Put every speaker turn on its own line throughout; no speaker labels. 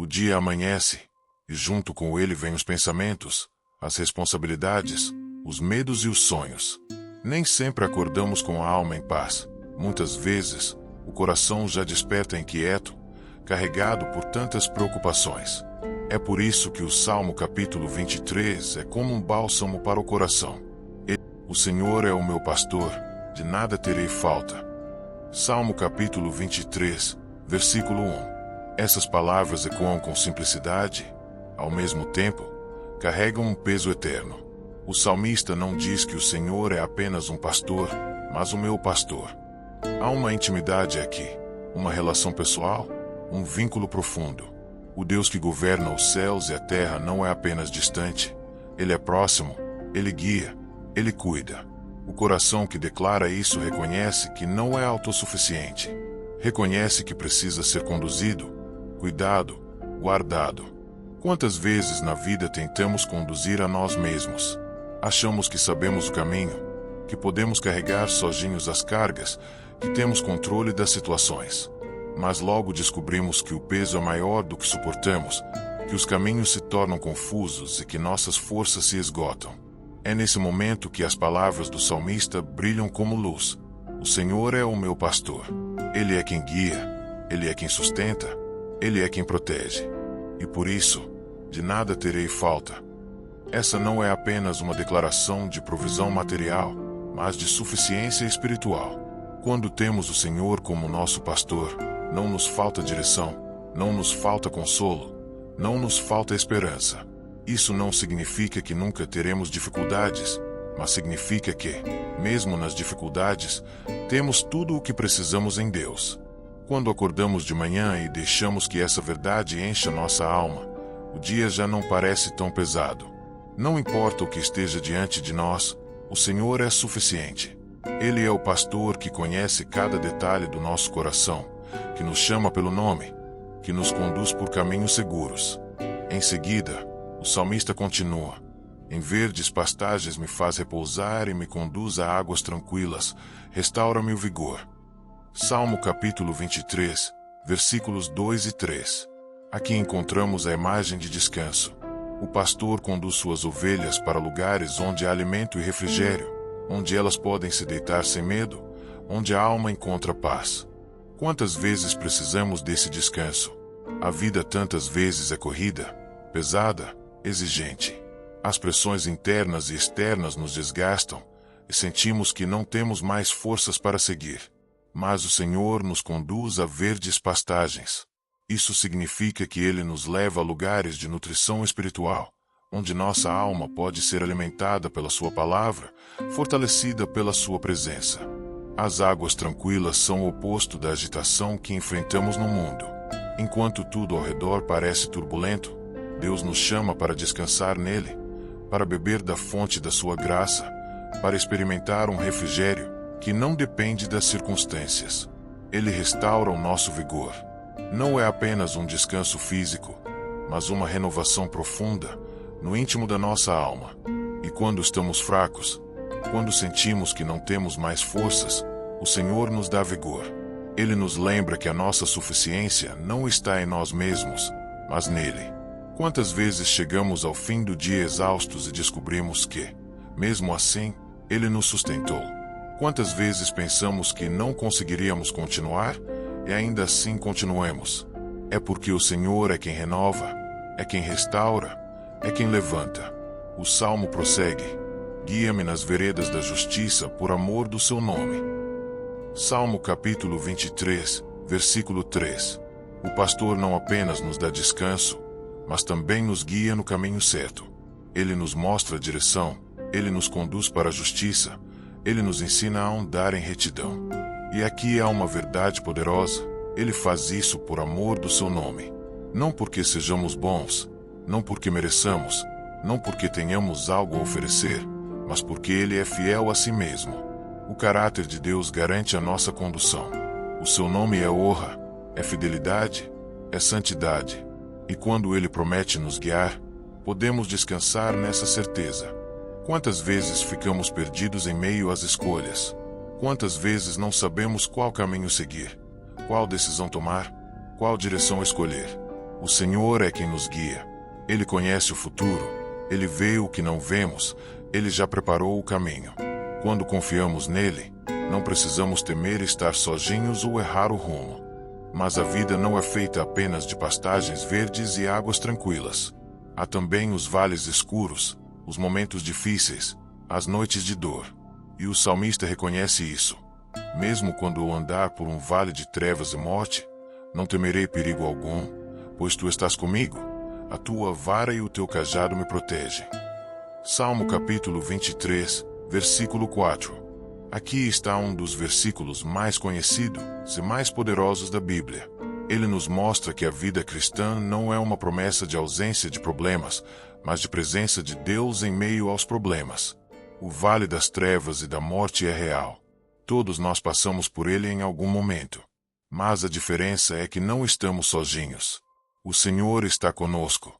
O dia amanhece, e junto com ele vêm os pensamentos, as responsabilidades, os medos e os sonhos. Nem sempre acordamos com a alma em paz. Muitas vezes, o coração já desperta inquieto, carregado por tantas preocupações. É por isso que o Salmo capítulo 23 é como um bálsamo para o coração. O Senhor é o meu pastor, de nada terei falta. Salmo capítulo 23, versículo 1. Essas palavras ecoam com simplicidade, ao mesmo tempo, carregam um peso eterno. O salmista não diz que o Senhor é apenas um pastor, mas o meu pastor. Há uma intimidade aqui, uma relação pessoal, um vínculo profundo. O Deus que governa os céus e a terra não é apenas distante, Ele é próximo, Ele guia, Ele cuida. O coração que declara isso reconhece que não é autossuficiente. Reconhece que precisa ser conduzido, cuidado, guardado. Quantas vezes na vida tentamos conduzir a nós mesmos? Achamos que sabemos o caminho, que podemos carregar sozinhos as cargas, que temos controle das situações. Mas logo descobrimos que o peso é maior do que suportamos, que os caminhos se tornam confusos e que nossas forças se esgotam. É nesse momento que as palavras do salmista brilham como luz. O Senhor é o meu pastor. Ele é quem guia, Ele é quem sustenta, Ele é quem protege. E por isso, de nada terei falta. Essa não é apenas uma declaração de provisão material, mas de suficiência espiritual. Quando temos o Senhor como nosso pastor, não nos falta direção, não nos falta consolo, não nos falta esperança. Isso não significa que nunca teremos dificuldades, mas significa que, mesmo nas dificuldades, temos tudo o que precisamos em Deus. Quando acordamos de manhã e deixamos que essa verdade encha nossa alma, o dia já não parece tão pesado. Não importa o que esteja diante de nós, o Senhor é suficiente. Ele é o pastor que conhece cada detalhe do nosso coração, que nos chama pelo nome, que nos conduz por caminhos seguros. Em seguida, o salmista continua: em verdes pastagens me faz repousar e me conduz a águas tranquilas, restaura-me o vigor. Salmo capítulo 23, versículos 2 e 3. Aqui encontramos a imagem de descanso. O pastor conduz suas ovelhas para lugares onde há alimento e refrigério, onde elas podem se deitar sem medo, onde a alma encontra paz. Quantas vezes precisamos desse descanso? A vida tantas vezes é corrida, pesada, exigente. As pressões internas e externas nos desgastam e sentimos que não temos mais forças para seguir. Mas o Senhor nos conduz a verdes pastagens. Isso significa que Ele nos leva a lugares de nutrição espiritual, onde nossa alma pode ser alimentada pela Sua palavra, fortalecida pela Sua presença. As águas tranquilas são o oposto da agitação que enfrentamos no mundo. Enquanto tudo ao redor parece turbulento, Deus nos chama para descansar nele, para beber da fonte da Sua graça, para experimentar um refrigério que não depende das circunstâncias. Ele restaura o nosso vigor. Não é apenas um descanso físico, mas uma renovação profunda no íntimo da nossa alma. E quando estamos fracos, quando sentimos que não temos mais forças, o Senhor nos dá vigor. Ele nos lembra que a nossa suficiência não está em nós mesmos, mas nele. Quantas vezes chegamos ao fim do dia exaustos e descobrimos que, mesmo assim, Ele nos sustentou? Quantas vezes pensamos que não conseguiríamos continuar, e ainda assim continuemos? É porque o Senhor é quem renova, é quem restaura, é quem levanta. O Salmo prossegue: guia-me nas veredas da justiça por amor do seu nome. Salmo capítulo 23, versículo 3. O pastor não apenas nos dá descanso, mas também nos guia no caminho certo. Ele nos mostra a direção, Ele nos conduz para a justiça, Ele nos ensina a andar em retidão. E aqui há uma verdade poderosa: Ele faz isso por amor do seu nome. Não porque sejamos bons, não porque mereçamos, não porque tenhamos algo a oferecer, mas porque Ele é fiel a si mesmo. O caráter de Deus garante a nossa condução. O seu nome é honra, é fidelidade, é santidade. E quando Ele promete nos guiar, podemos descansar nessa certeza. Quantas vezes ficamos perdidos em meio às escolhas? Quantas vezes não sabemos qual caminho seguir, qual decisão tomar, qual direção escolher? O Senhor é quem nos guia. Ele conhece o futuro. Ele vê o que não vemos. Ele já preparou o caminho. Quando confiamos nele, não precisamos temer estar sozinhos ou errar o rumo. Mas a vida não é feita apenas de pastagens verdes e águas tranquilas. Há também os vales escuros, os momentos difíceis, as noites de dor. E o salmista reconhece isso. Mesmo quando eu andar por um vale de trevas e morte, não temerei perigo algum, pois tu estás comigo. A tua vara e o teu cajado me protegem. Salmo capítulo 23, versículo 4. Aqui está um dos versículos mais conhecidos e mais poderosos da Bíblia. Ele nos mostra que a vida cristã não é uma promessa de ausência de problemas, mas de presença de Deus em meio aos problemas. O vale das trevas e da morte é real. Todos nós passamos por ele em algum momento. Mas a diferença é que não estamos sozinhos. O Senhor está conosco.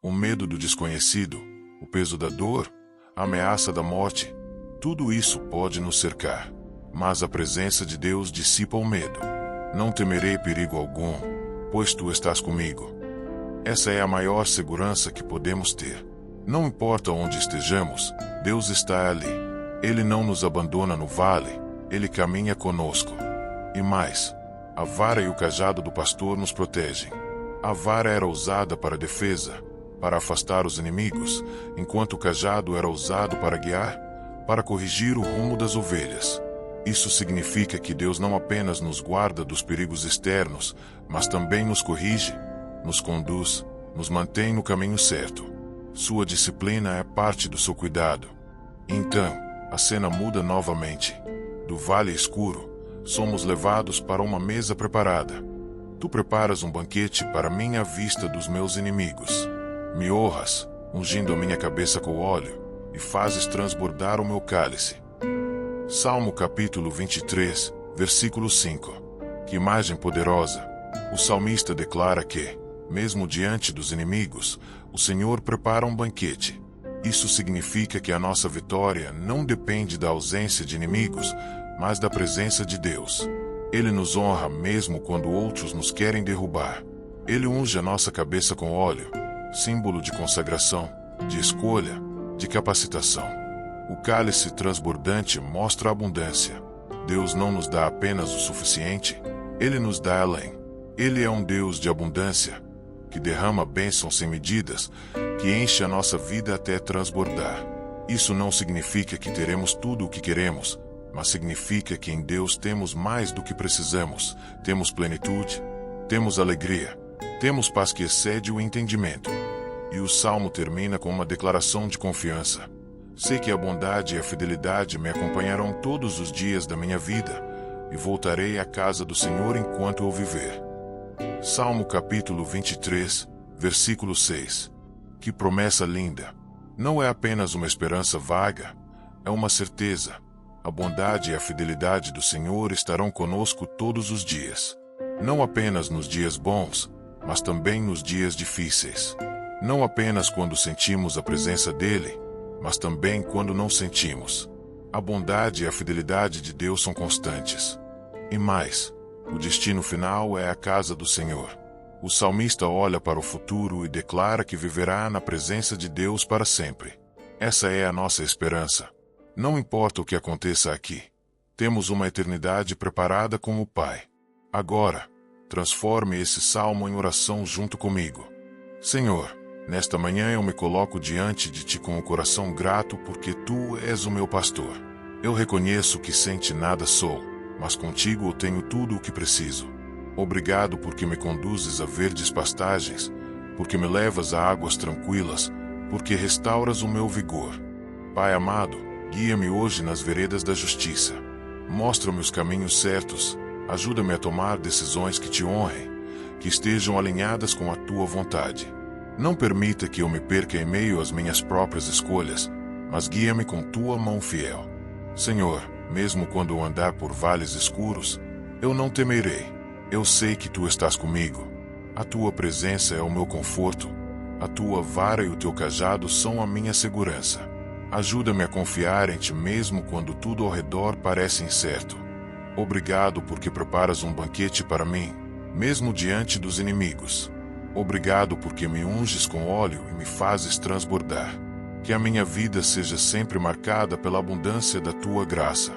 O medo do desconhecido, o peso da dor, a ameaça da morte, tudo isso pode nos cercar. Mas a presença de Deus dissipa o medo. Não temerei perigo algum, pois tu estás comigo. Essa é a maior segurança que podemos ter. Não importa onde estejamos, Deus está ali. Ele não nos abandona no vale, Ele caminha conosco. E mais, a vara e o cajado do pastor nos protegem. A vara era usada para defesa, para afastar os inimigos, enquanto o cajado era usado para guiar, para corrigir o rumo das ovelhas. Isso significa que Deus não apenas nos guarda dos perigos externos, mas também nos corrige, nos conduz, nos mantém no caminho certo. Sua disciplina é parte do seu cuidado. Então, a cena muda novamente. Do vale escuro, somos levados para uma mesa preparada. Tu preparas um banquete para mim à vista dos meus inimigos. Me honras, ungindo a minha cabeça com óleo, e fazes transbordar o meu cálice. Salmo capítulo 23, versículo 5. Que imagem poderosa! O salmista declara que, mesmo diante dos inimigos, o Senhor prepara um banquete. Isso significa que a nossa vitória não depende da ausência de inimigos, mas da presença de Deus. Ele nos honra mesmo quando outros nos querem derrubar. Ele unge a nossa cabeça com óleo, símbolo de consagração, de escolha, de capacitação. O cálice transbordante mostra a abundância. Deus não nos dá apenas o suficiente, Ele nos dá além. Ele é um Deus de abundância, que derrama bênçãos sem medidas, que enche a nossa vida até transbordar. Isso não significa que teremos tudo o que queremos, mas significa que em Deus temos mais do que precisamos. Temos plenitude, temos alegria, temos paz que excede o entendimento. E o salmo termina com uma declaração de confiança. Sei que a bondade e a fidelidade me acompanharão todos os dias da minha vida, e voltarei à casa do Senhor enquanto eu viver. Salmo capítulo 23, versículo 6. Que promessa linda! Não é apenas uma esperança vaga, é uma certeza. A bondade e a fidelidade do Senhor estarão conosco todos os dias. Não apenas nos dias bons, mas também nos dias difíceis. Não apenas quando sentimos a presença dEle, mas também quando não sentimos. A bondade e a fidelidade de Deus são constantes. E mais, o destino final é a casa do Senhor. O salmista olha para o futuro e declara que viverá na presença de Deus para sempre. Essa é a nossa esperança. Não importa o que aconteça aqui, temos uma eternidade preparada com o Pai. Agora, transforme esse salmo em oração junto comigo. Senhor, nesta manhã eu me coloco diante de Ti com o coração grato porque Tu és o meu pastor. Eu reconheço que sem Ti nada sou, mas contigo eu tenho tudo o que preciso. Obrigado porque me conduzes a verdes pastagens, porque me levas a águas tranquilas, porque restauras o meu vigor. Pai amado, guia-me hoje nas veredas da justiça. Mostra-me os caminhos certos, ajuda-me a tomar decisões que Te honrem, que estejam alinhadas com a Tua vontade. Não permita que eu me perca em meio às minhas próprias escolhas, mas guia-me com Tua mão fiel. Senhor, mesmo quando eu andar por vales escuros, eu não temerei. Eu sei que Tu estás comigo. A Tua presença é o meu conforto. A Tua vara e o Teu cajado são a minha segurança. Ajuda-me a confiar em Ti mesmo quando tudo ao redor parece incerto. Obrigado porque preparas um banquete para mim, mesmo diante dos inimigos. Obrigado porque me unges com óleo e me fazes transbordar. Que a minha vida seja sempre marcada pela abundância da tua graça.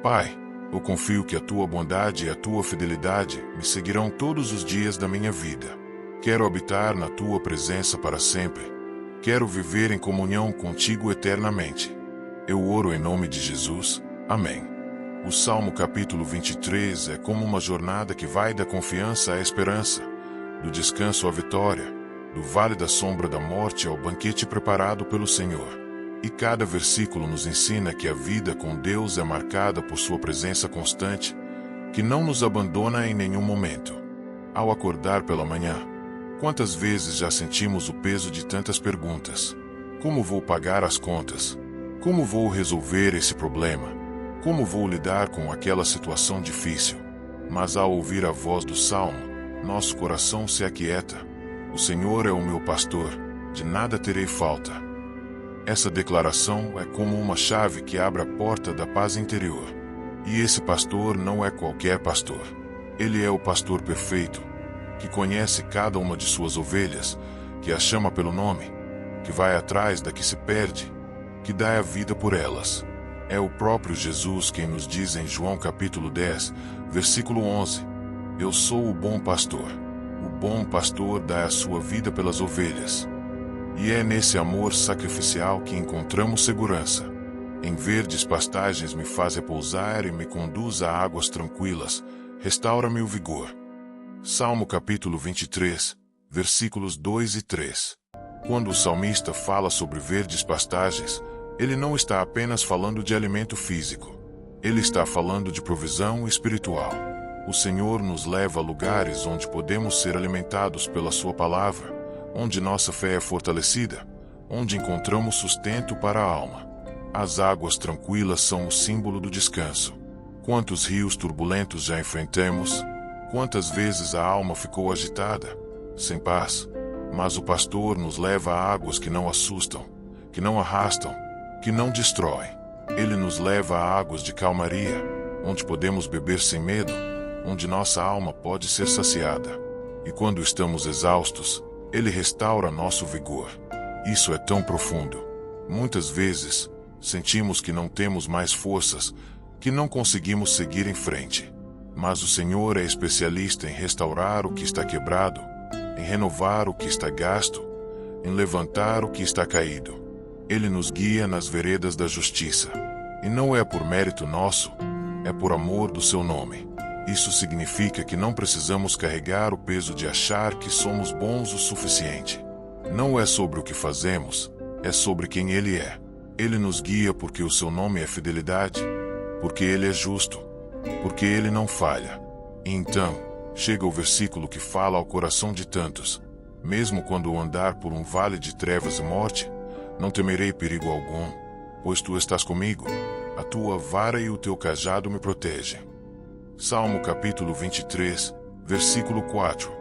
Pai, eu confio que a tua bondade e a tua fidelidade me seguirão todos os dias da minha vida. Quero habitar na tua presença para sempre. Quero viver em comunhão contigo eternamente. Eu oro em nome de Jesus. Amém. O Salmo capítulo 23 é como uma jornada que vai da confiança à esperança, do descanso à vitória, do vale da sombra da morte ao banquete preparado pelo Senhor. E cada versículo nos ensina que a vida com Deus é marcada por sua presença constante, que não nos abandona em nenhum momento. Ao acordar pela manhã, quantas vezes já sentimos o peso de tantas perguntas? Como vou pagar as contas? Como vou resolver esse problema? Como vou lidar com aquela situação difícil? Mas ao ouvir a voz do Salmo, nosso coração se aquieta. O Senhor é o meu pastor, de nada terei falta. Essa declaração é como uma chave que abre a porta da paz interior. E esse pastor não é qualquer pastor. Ele é o pastor perfeito, que conhece cada uma de suas ovelhas, que as chama pelo nome, que vai atrás da que se perde, que dá a vida por elas. É o próprio Jesus quem nos diz em João capítulo 10, versículo 11, Eu sou o bom pastor. O bom pastor dá a sua vida pelas ovelhas. E é nesse amor sacrificial que encontramos segurança. Em verdes pastagens me faz repousar e me conduz a águas tranquilas, restaura-me o vigor. Salmo capítulo 23, versículos 2 e 3. Quando o salmista fala sobre verdes pastagens, ele não está apenas falando de alimento físico. Ele está falando de provisão espiritual. O Senhor nos leva a lugares onde podemos ser alimentados pela sua palavra, onde nossa fé é fortalecida, onde encontramos sustento para a alma. As águas tranquilas são o símbolo do descanso. Quantos rios turbulentos já enfrentamos? Quantas vezes a alma ficou agitada, sem paz? Mas o pastor nos leva a águas que não assustam, que não arrastam, que não destroem. Ele nos leva a águas de calmaria, onde podemos beber sem medo, onde nossa alma pode ser saciada. E quando estamos exaustos, Ele restaura nosso vigor. Isso é tão profundo. Muitas vezes, sentimos que não temos mais forças, que não conseguimos seguir em frente. Mas o Senhor é especialista em restaurar o que está quebrado, em renovar o que está gasto, em levantar o que está caído. Ele nos guia nas veredas da justiça. E não é por mérito nosso, é por amor do seu nome. Isso significa que não precisamos carregar o peso de achar que somos bons o suficiente. Não é sobre o que fazemos, é sobre quem Ele é. Ele nos guia porque o seu nome é fidelidade, porque Ele é justo, porque Ele não falha. E então, chega o versículo que fala ao coração de tantos: mesmo quando eu andar por um vale de trevas e morte, não temerei perigo algum, pois tu estás comigo, a tua vara e o teu cajado me protegem. Salmo capítulo 23, versículo 4.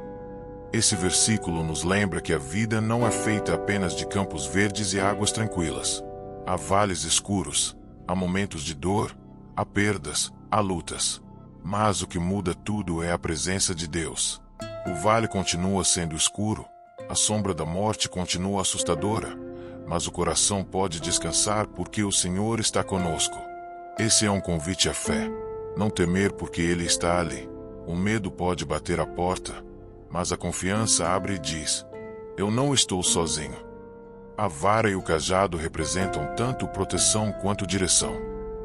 Esse versículo nos lembra que a vida não é feita apenas de campos verdes e águas tranquilas. Há vales escuros, há momentos de dor, há perdas, há lutas. Mas o que muda tudo é a presença de Deus. O vale continua sendo escuro, a sombra da morte continua assustadora, mas o coração pode descansar porque o Senhor está conosco. Esse é um convite à fé. Não temer porque Ele está ali. O medo pode bater à porta, mas a confiança abre e diz: eu não estou sozinho. A vara e o cajado representam tanto proteção quanto direção.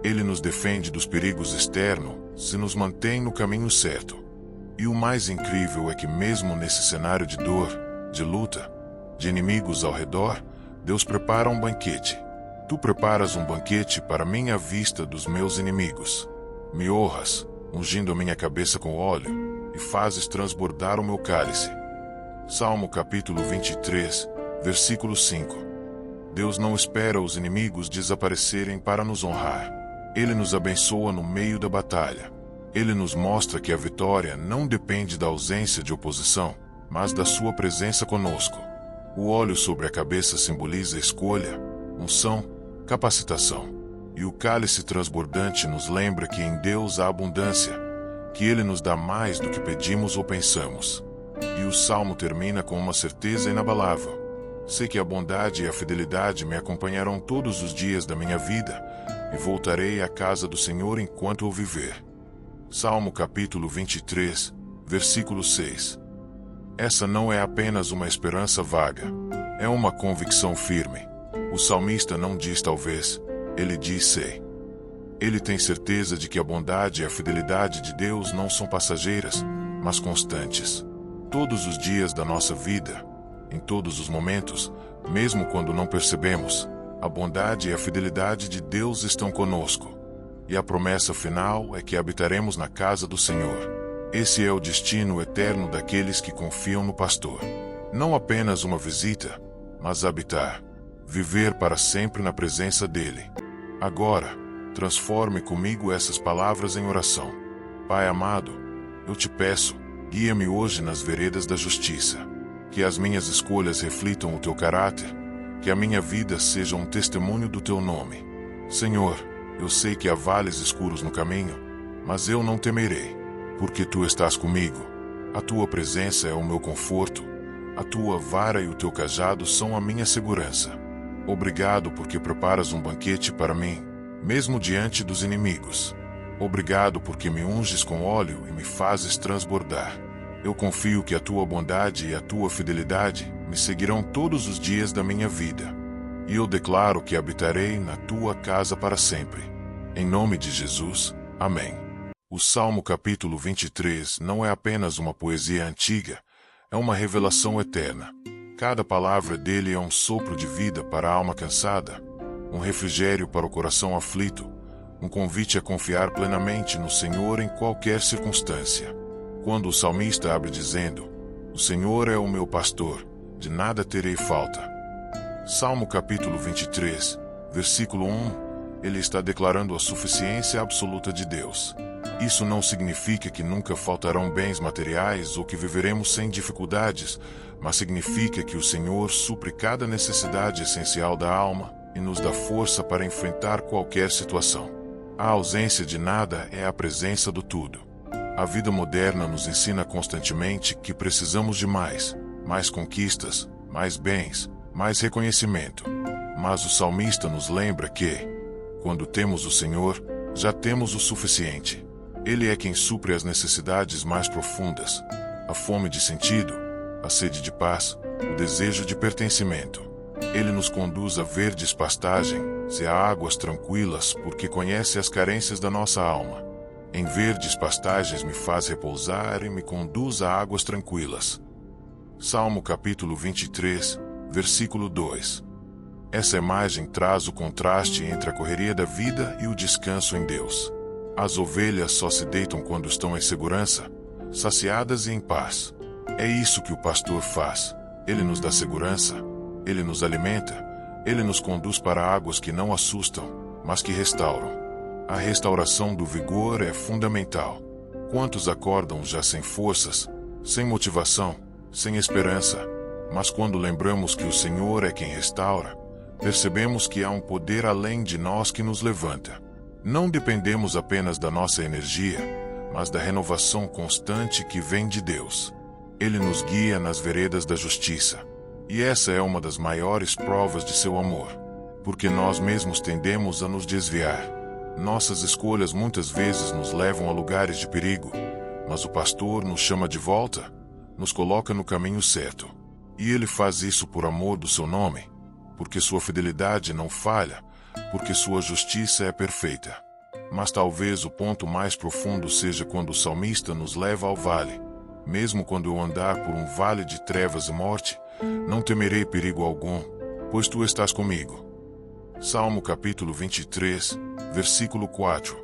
Ele nos defende dos perigos externos, se nos mantém no caminho certo. E o mais incrível é que mesmo nesse cenário de dor, de luta, de inimigos ao redor, Deus prepara um banquete. Tu preparas um banquete para mim à vista dos meus inimigos. Me honras, ungindo a minha cabeça com óleo, e fazes transbordar o meu cálice. Salmo capítulo 23, versículo 5. Deus não espera os inimigos desaparecerem para nos honrar. Ele nos abençoa no meio da batalha. Ele nos mostra que a vitória não depende da ausência de oposição, mas da sua presença conosco. O óleo sobre a cabeça simboliza escolha, unção, capacitação. E o cálice transbordante nos lembra que em Deus há abundância, que Ele nos dá mais do que pedimos ou pensamos. E o salmo termina com uma certeza inabalável. Sei que a bondade e a fidelidade me acompanharão todos os dias da minha vida, e voltarei à casa do Senhor enquanto eu viver. Salmo capítulo 23, versículo 6. Essa não é apenas uma esperança vaga, é uma convicção firme. O salmista não diz talvez, ele diz sei. Ele tem certeza de que a bondade e a fidelidade de Deus não são passageiras, mas constantes. Todos os dias da nossa vida, em todos os momentos, mesmo quando não percebemos, a bondade e a fidelidade de Deus estão conosco. E a promessa final é que habitaremos na casa do Senhor. Esse é o destino eterno daqueles que confiam no pastor. Não apenas uma visita, mas habitar. Viver para sempre na presença dele. Agora, transforme comigo essas palavras em oração. Pai amado, eu te peço, guia-me hoje nas veredas da justiça. Que as minhas escolhas reflitam o teu caráter. Que a minha vida seja um testemunho do teu nome. Senhor, eu sei que há vales escuros no caminho, mas eu não temerei, porque tu estás comigo. A tua presença é o meu conforto. A tua vara e o teu cajado são a minha segurança. Obrigado porque preparas um banquete para mim, mesmo diante dos inimigos. Obrigado porque me unges com óleo e me fazes transbordar. Eu confio que a tua bondade e a tua fidelidade me seguirão todos os dias da minha vida. E eu declaro que habitarei na tua casa para sempre. Em nome de Jesus, amém. O Salmo capítulo 23 não é apenas uma poesia antiga, é uma revelação eterna. Cada palavra dele é um sopro de vida para a alma cansada, um refrigério para o coração aflito, um convite a confiar plenamente no Senhor em qualquer circunstância. Quando o salmista abre dizendo, o Senhor é o meu pastor, de nada terei falta. Salmo capítulo 23, versículo 1, ele está declarando a suficiência absoluta de Deus. Isso não significa que nunca faltarão bens materiais ou que viveremos sem dificuldades, mas significa que o Senhor supre cada necessidade essencial da alma e nos dá força para enfrentar qualquer situação. A ausência de nada é a presença do tudo. A vida moderna nos ensina constantemente que precisamos de mais conquistas, mais bens, mais reconhecimento. Mas o salmista nos lembra que, quando temos o Senhor, já temos o suficiente. Ele é quem supre as necessidades mais profundas, a fome de sentido, a sede de paz, o desejo de pertencimento. Ele nos conduz a verdes pastagens e a águas tranquilas porque conhece as carências da nossa alma. Em verdes pastagens me faz repousar e me conduz a águas tranquilas. Salmo capítulo 23, versículo 2. Essa imagem traz o contraste entre a correria da vida e o descanso em Deus. As ovelhas só se deitam quando estão em segurança, saciadas e em paz. É isso que o pastor faz. Ele nos dá segurança, ele nos alimenta, ele nos conduz para águas que não assustam, mas que restauram. A restauração do vigor é fundamental. Quantos acordam já sem forças, sem motivação, sem esperança? Mas quando lembramos que o Senhor é quem restaura, percebemos que há um poder além de nós que nos levanta. Não dependemos apenas da nossa energia, mas da renovação constante que vem de Deus. Ele nos guia nas veredas da justiça. E essa é uma das maiores provas de seu amor. Porque nós mesmos tendemos a nos desviar. Nossas escolhas muitas vezes nos levam a lugares de perigo, mas o pastor nos chama de volta, nos coloca no caminho certo. E ele faz isso por amor do seu nome, porque sua fidelidade não falha, porque sua justiça é perfeita. Mas talvez o ponto mais profundo seja quando o salmista nos leva ao vale. Mesmo quando eu andar por um vale de trevas e morte, não temerei perigo algum, pois tu estás comigo. Salmo capítulo 23, versículo 4.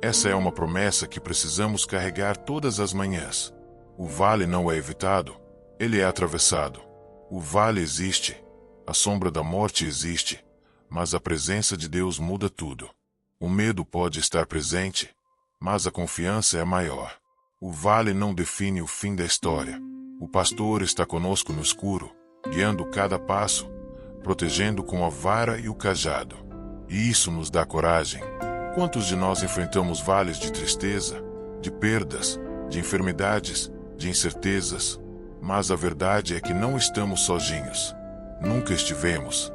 Essa é uma promessa que precisamos carregar todas as manhãs. O vale não é evitado, ele é atravessado. O vale existe, a sombra da morte existe, mas a presença de Deus muda tudo. O medo pode estar presente, mas a confiança é maior. O vale não define o fim da história. O pastor está conosco no escuro, guiando cada passo, protegendo com a vara e o cajado. E isso nos dá coragem. Quantos de nós enfrentamos vales de tristeza, de perdas, de enfermidades, de incertezas, Mas a verdade é que não estamos sozinhos. Nunca estivemos.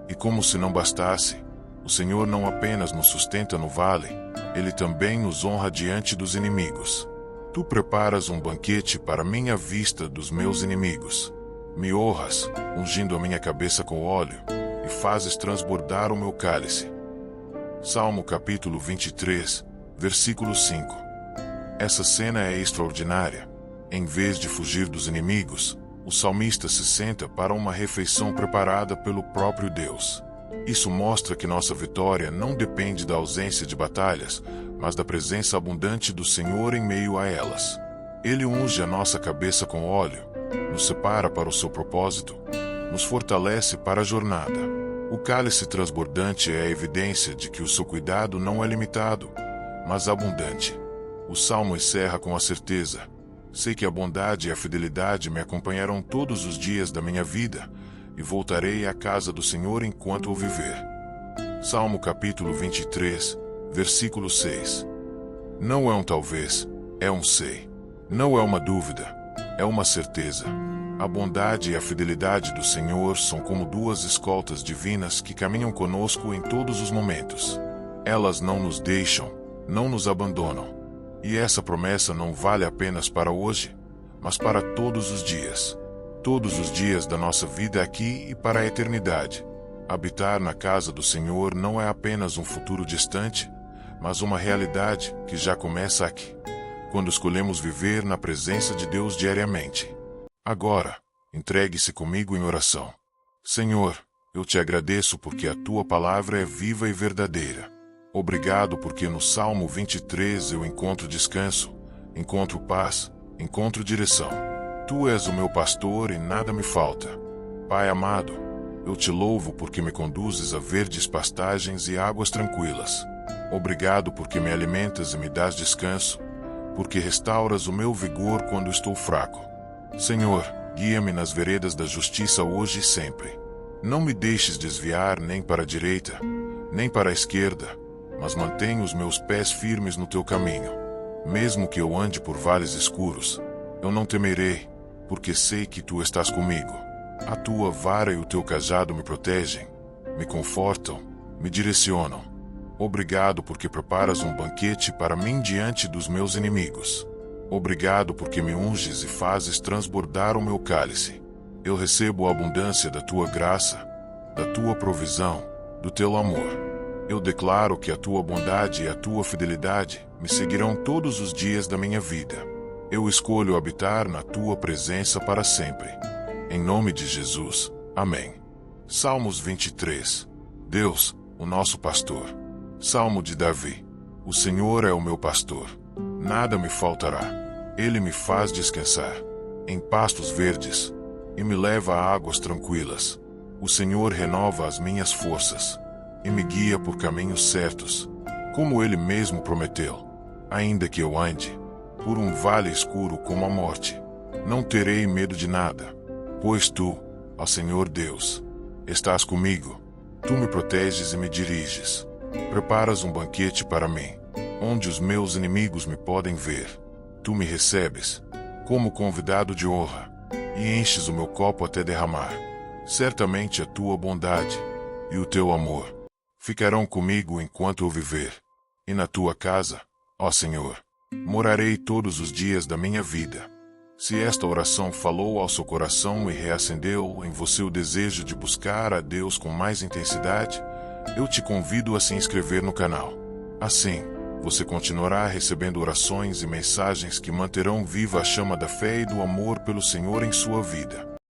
E como se não bastasse, o Senhor não apenas nos sustenta no vale, Ele também nos honra diante dos inimigos. Tu preparas um banquete para mim à vista dos meus inimigos. Me honras, ungindo a minha cabeça com óleo, e fazes transbordar o meu cálice. Salmo capítulo 23, versículo 5. Essa cena é extraordinária. Em vez de fugir dos inimigos, o salmista se senta para uma refeição preparada pelo próprio Deus. Isso mostra que nossa vitória não depende da ausência de batalhas, mas da presença abundante do Senhor em meio a elas. Ele unge a nossa cabeça com óleo, nos separa para o seu propósito, nos fortalece para a jornada. O cálice transbordante é a evidência de que o seu cuidado não é limitado, mas abundante. O salmo encerra com a certeza: sei que a bondade e a fidelidade me acompanharão todos os dias da minha vida, e voltarei à casa do Senhor enquanto eu viver. Salmo capítulo 23, versículo 6. Não é um talvez, é um sei. Não é uma dúvida, é uma certeza. A bondade e a fidelidade do Senhor são como duas escoltas divinas que caminham conosco em todos os momentos. Elas não nos deixam, não nos abandonam. E essa promessa não vale apenas para hoje, mas para todos os dias. Todos os dias da nossa vida aqui e para a eternidade. Habitar na casa do Senhor não é apenas um futuro distante, mas uma realidade que já começa aqui, quando escolhemos viver na presença de Deus diariamente. Agora, entregue-se comigo em oração. Senhor, eu te agradeço porque a tua palavra é viva e verdadeira. Obrigado porque no Salmo 23 eu encontro descanso, encontro paz, encontro direção. Tu és o meu pastor e nada me falta. Pai amado, eu te louvo porque me conduzes a verdes pastagens e águas tranquilas. Obrigado porque me alimentas e me dás descanso, porque restauras o meu vigor quando estou fraco. Senhor, guia-me nas veredas da justiça hoje e sempre. Não me deixes desviar nem para a direita, nem para a esquerda, mas mantenha os meus pés firmes no teu caminho. Mesmo que eu ande por vales escuros, eu não temerei, porque sei que tu estás comigo. A tua vara e o teu cajado me protegem, me confortam, me direcionam. Obrigado porque preparas um banquete para mim diante dos meus inimigos. Obrigado porque me unges e fazes transbordar o meu cálice. Eu recebo a abundância da tua graça, da tua provisão, do teu amor. Eu declaro que a tua bondade e a tua fidelidade me seguirão todos os dias da minha vida. Eu escolho habitar na tua presença para sempre. Em nome de Jesus. Amém. Salmos 23. Deus, o nosso pastor. Salmo de Davi. O Senhor é o meu pastor. Nada me faltará. Ele me faz descansar em pastos verdes e me leva a águas tranquilas. O Senhor renova as minhas forças e me guia por caminhos certos, como Ele mesmo prometeu. Ainda que eu ande por um vale escuro como a morte, não terei medo de nada, pois tu, ó Senhor Deus, estás comigo. Tu me proteges e me diriges. Preparas um banquete para mim, onde os meus inimigos me podem ver. Tu me recebes como convidado de honra e enches o meu copo até derramar. Certamente a tua bondade e o teu amor ficarão comigo enquanto eu viver. E na tua casa, ó Senhor, morarei todos os dias da minha vida. Se esta oração falou ao seu coração e reacendeu em você o desejo de buscar a Deus com mais intensidade, eu te convido a se inscrever no canal. Assim, você continuará recebendo orações e mensagens que manterão viva a chama da fé e do amor pelo Senhor em sua vida.